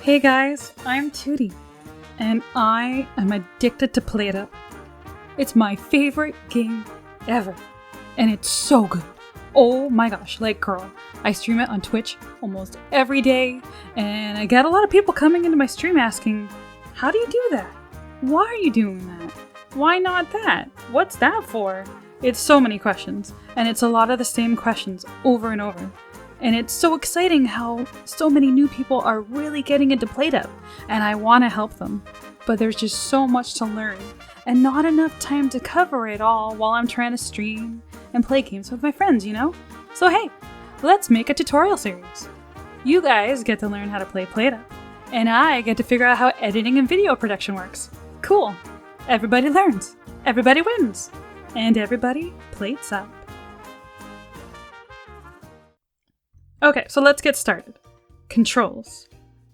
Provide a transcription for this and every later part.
Hey guys, I'm Tootie, and I am addicted to PlateUp. It's my favorite game ever, and it's so good. Oh my gosh, like girl, I stream it on Twitch almost every day, and I get a lot of people coming into my stream asking, how do you do that? Why are you doing that? Why not that? What's that for? It's so many questions, and it's a lot of the same questions over and over. And it's so exciting how so many new people are really getting into PlateUp, and I want to help them. But there's just so much to learn, and not enough time to cover it all while I'm trying to stream and play games with my friends, you know? So hey, let's make a tutorial series. You guys get to learn how to play PlateUp, and I get to figure out how editing and video production works. Cool. Everybody learns, everybody wins, and everybody plates up. Okay, so let's get started. Controls.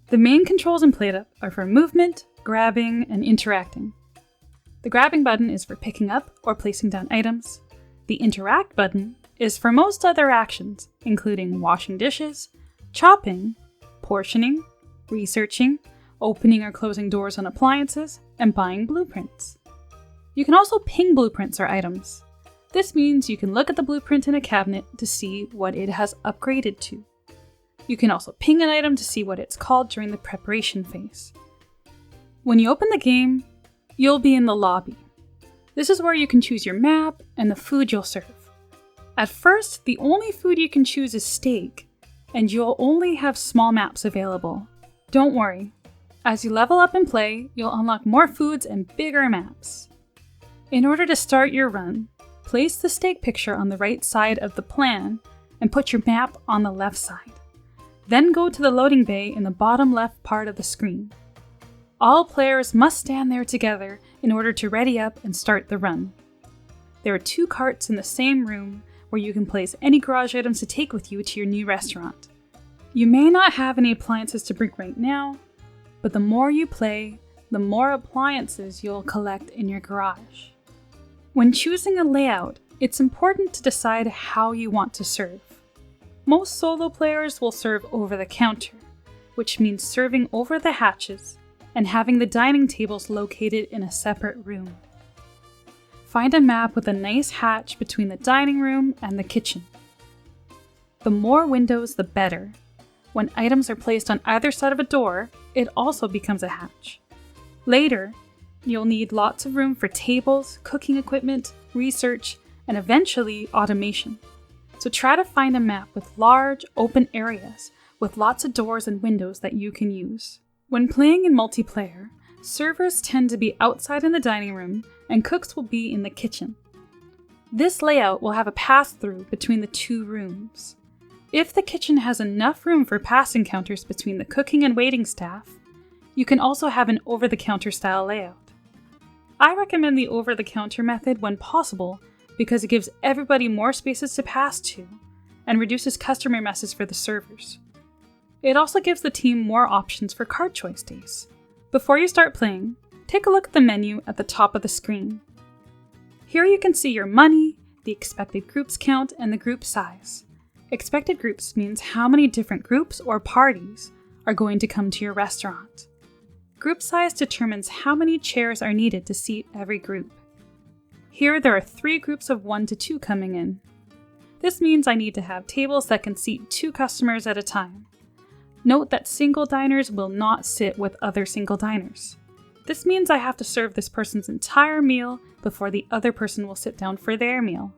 The main controls in PlateUp are for movement, grabbing, and interacting. The grabbing button is for picking up or placing down items. The interact button is for most other actions, including washing dishes, chopping, portioning, researching, opening or closing doors on appliances, and buying blueprints. You can also ping blueprints or items. This means you can look at the blueprint in a cabinet to see what it has upgraded to. You can also ping an item to see what it's called during the preparation phase. When you open the game, you'll be in the lobby. This is where you can choose your map and the food you'll serve. At first, the only food you can choose is steak, and you'll only have small maps available. Don't worry. As you level up and play, you'll unlock more foods and bigger maps. In order to start your run, place the steak picture on the right side of the plan and put your map on the left side. Then go to the loading bay in the bottom left part of the screen. All players must stand there together in order to ready up and start the run. There are 2 carts in the same room where you can place any garage items to take with you to your new restaurant. You may not have any appliances to bring right now, but the more you play, the more appliances you'll collect in your garage. When choosing a layout, it's important to decide how you want to serve. Most solo players will serve over the counter, which means serving over the hatches and having the dining tables located in a separate room. Find a map with a nice hatch between the dining room and the kitchen. The more windows, the better. When items are placed on either side of a door, it also becomes a hatch. Later, you'll need lots of room for tables, cooking equipment, research, and eventually automation. So try to find a map with large, open areas with lots of doors and windows that you can use. When playing in multiplayer, servers tend to be outside in the dining room and cooks will be in the kitchen. This layout will have a pass-through between the 2 rooms. If the kitchen has enough room for passing counters between the cooking and waiting staff, you can also have an over-the-counter style layout. I recommend the over-the-counter method when possible because it gives everybody more spaces to pass to and reduces customer messes for the servers. It also gives the team more options for card choice days. Before you start playing, take a look at the menu at the top of the screen. Here you can see your money, the expected groups count, and the group size. Expected groups means how many different groups or parties are going to come to your restaurant. Group size determines how many chairs are needed to seat every group. Here there are 3 groups of 1 to 2 coming in. This means I need to have tables that can seat 2 customers at a time. Note that single diners will not sit with other single diners. This means I have to serve this person's entire meal before the other person will sit down for their meal.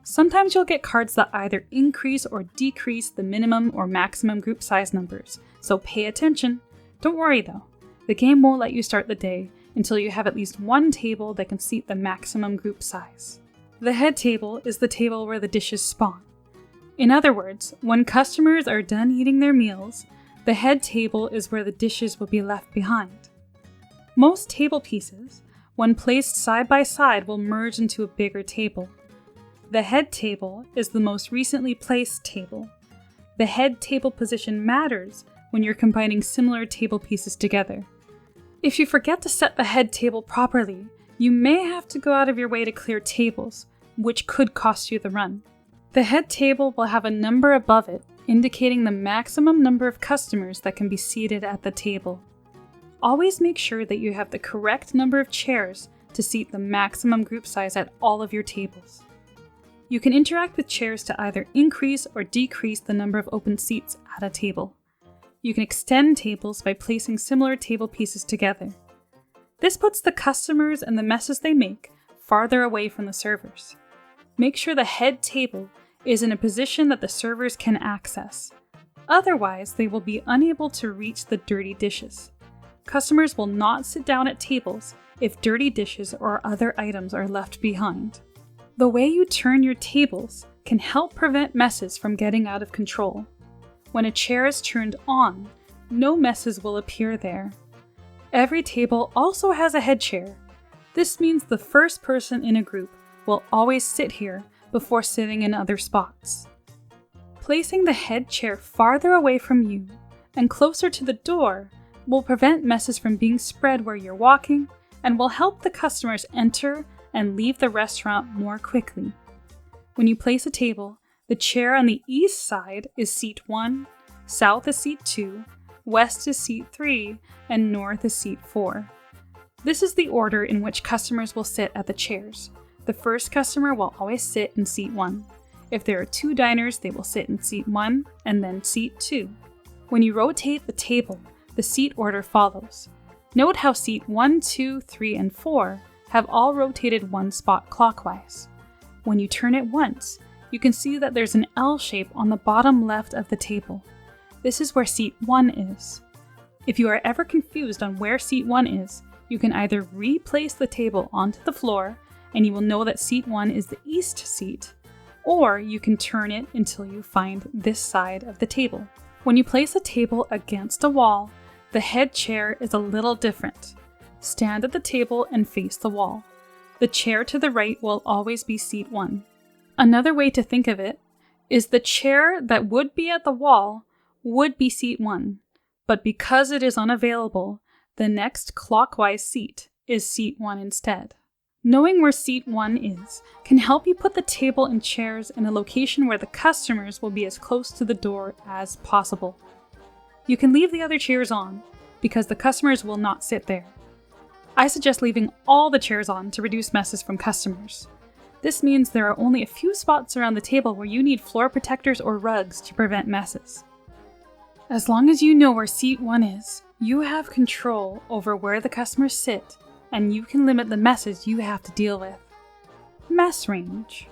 Sometimes you'll get cards that either increase or decrease the minimum or maximum group size numbers, so pay attention. Don't worry though. The game won't let you start the day until you have at least 1 table that can seat the maximum group size. The head table is the table where the dishes spawn. In other words, when customers are done eating their meals, the head table is where the dishes will be left behind. Most table pieces, when placed side by side, will merge into a bigger table. The head table is the most recently placed table. The head table position matters when you're combining similar table pieces together. If you forget to set the head table properly, you may have to go out of your way to clear tables, which could cost you the run. The head table will have a number above it indicating the maximum number of customers that can be seated at the table. Always make sure that you have the correct number of chairs to seat the maximum group size at all of your tables. You can interact with chairs to either increase or decrease the number of open seats at a table. You can extend tables by placing similar table pieces together. This puts the customers and the messes they make farther away from the servers. Make sure the head table is in a position that the servers can access. Otherwise, they will be unable to reach the dirty dishes. Customers will not sit down at tables if dirty dishes or other items are left behind. The way you turn your tables can help prevent messes from getting out of control. When a chair is turned on, no messes will appear there. Every table also has a head chair. This means the first person in a group will always sit here before sitting in other spots. Placing the head chair farther away from you and closer to the door will prevent messes from being spread where you're walking and will help the customers enter and leave the restaurant more quickly. When you place a table, the chair on the east side is seat 1, south is seat 2, west is seat 3, and north is seat 4. This is the order in which customers will sit at the chairs. The first customer will always sit in seat 1. If there are 2 diners, they will sit in seat 1 and then seat 2. When you rotate the table, the seat order follows. Note how seat 1, 2, 3, and 4 have all rotated 1 spot clockwise. When you turn it once, you can see that there's an L shape on the bottom left of the table. This is where seat 1 is. If you are ever confused on where seat 1 is, you can either replace the table onto the floor and you will know that seat 1 is the east seat, or you can turn it until you find this side of the table. When you place a table against a wall, the head chair is a little different. Stand at the table and face the wall. The chair to the right will always be seat 1. Another way to think of it is the chair that would be at the wall would be seat 1, but because it is unavailable, the next clockwise seat is seat 1 instead. Knowing where seat 1 is can help you put the table and chairs in a location where the customers will be as close to the door as possible. You can leave the other chairs on, because the customers will not sit there. I suggest leaving all the chairs on to reduce messes from customers. This means there are only a few spots around the table where you need floor protectors or rugs to prevent messes. As long as you know where seat 1 is, you have control over where the customers sit, and you can limit the messes you have to deal with. Mess range.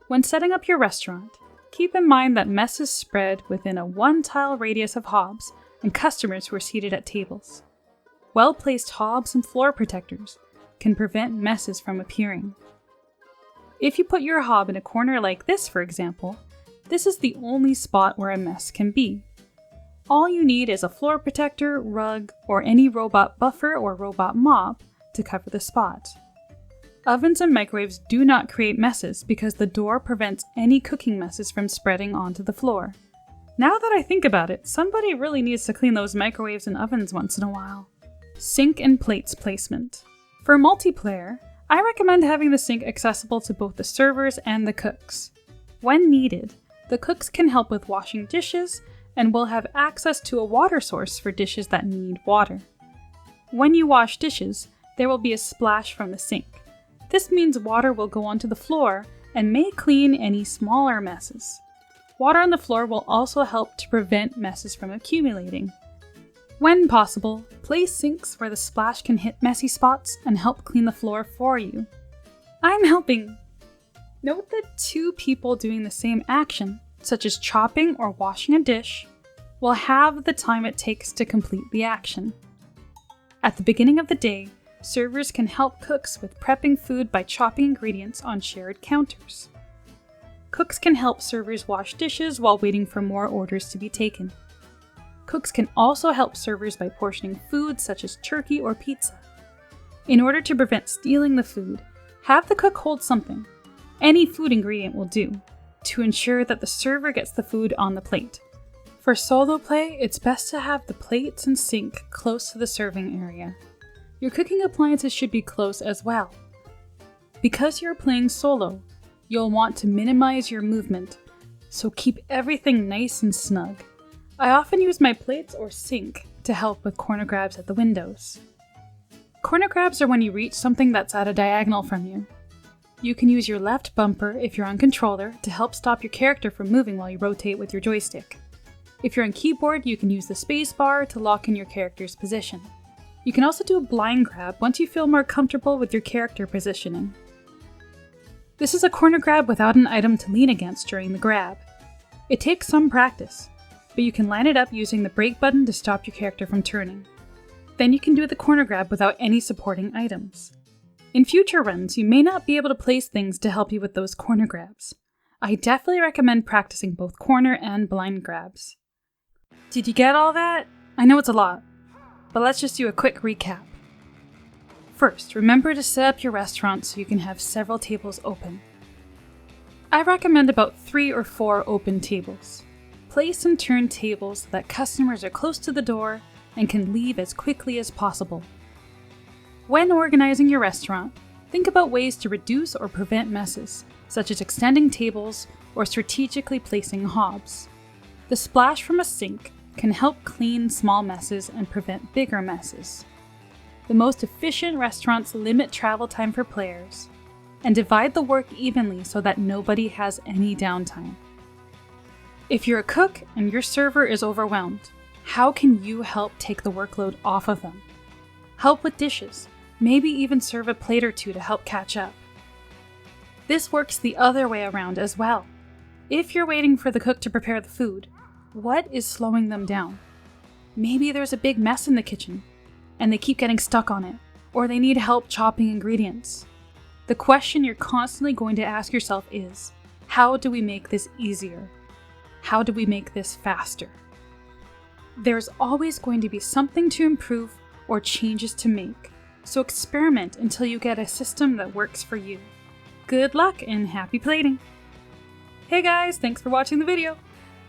When setting up your restaurant, keep in mind that messes spread within a 1-tile radius of hobs and customers who are seated at tables. Well-placed hobs and floor protectors can prevent messes from appearing. If you put your hob in a corner like this, for example, this is the only spot where a mess can be. All you need is a floor protector, rug, or any robot buffer or robot mop to cover the spot. Ovens and microwaves do not create messes because the door prevents any cooking messes from spreading onto the floor. Now that I think about it, somebody really needs to clean those microwaves and ovens once in a while. Sink and plates placement. For multiplayer, I recommend having the sink accessible to both the servers and the cooks. When needed, the cooks can help with washing dishes and will have access to a water source for dishes that need water. When you wash dishes, there will be a splash from the sink. This means water will go onto the floor and may clean any smaller messes. Water on the floor will also help to prevent messes from accumulating. When possible, place sinks where the splash can hit messy spots and help clean the floor for you. I'm helping! Note that 2 people doing the same action, such as chopping or washing a dish, will have the time it takes to complete the action. At the beginning of the day, servers can help cooks with prepping food by chopping ingredients on shared counters. Cooks can help servers wash dishes while waiting for more orders to be taken. Cooks can also help servers by portioning food such as turkey or pizza. In order to prevent stealing the food, have the cook hold something, any food ingredient will do, to ensure that the server gets the food on the plate. For solo play, it's best to have the plates and sink close to the serving area. Your cooking appliances should be close as well. Because you're playing solo, you'll want to minimize your movement, so keep everything nice and snug. I often use my plates or sink to help with corner grabs at the windows. Corner grabs are when you reach something that's at a diagonal from you. You can use your left bumper if you're on controller to help stop your character from moving while you rotate with your joystick. If you're on keyboard, you can use the space bar to lock in your character's position. You can also do a blind grab once you feel more comfortable with your character positioning. This is a corner grab without an item to lean against during the grab. It takes some practice, but you can line it up using the brake button to stop your character from turning. Then you can do the corner grab without any supporting items. In future runs, you may not be able to place things to help you with those corner grabs. I definitely recommend practicing both corner and blind grabs. Did you get all that? I know it's a lot, but let's just do a quick recap. First, remember to set up your restaurant so you can have several tables open. I recommend about 3 or 4 open tables. Place and turn tables so that customers are close to the door and can leave as quickly as possible. When organizing your restaurant, think about ways to reduce or prevent messes, such as extending tables or strategically placing hobs. The splash from a sink can help clean small messes and prevent bigger messes. The most efficient restaurants limit travel time for players and divide the work evenly so that nobody has any downtime. If you're a cook and your server is overwhelmed, how can you help take the workload off of them? Help with dishes, maybe even serve a plate or two to help catch up. This works the other way around as well. If you're waiting for the cook to prepare the food, what is slowing them down? Maybe there's a big mess in the kitchen, and they keep getting stuck on it, or they need help chopping ingredients. The question you're constantly going to ask yourself is, how do we make this easier? How do we make this faster? There's always going to be something to improve or changes to make, so experiment until you get a system that works for you. Good luck and happy plating! Hey guys, thanks for watching the video!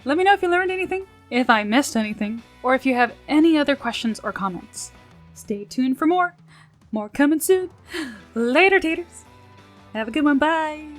Let me know if you learned anything, if I missed anything, or if you have any other questions or comments. Stay tuned for more. More coming soon. Later, taters. Have a good one. Bye.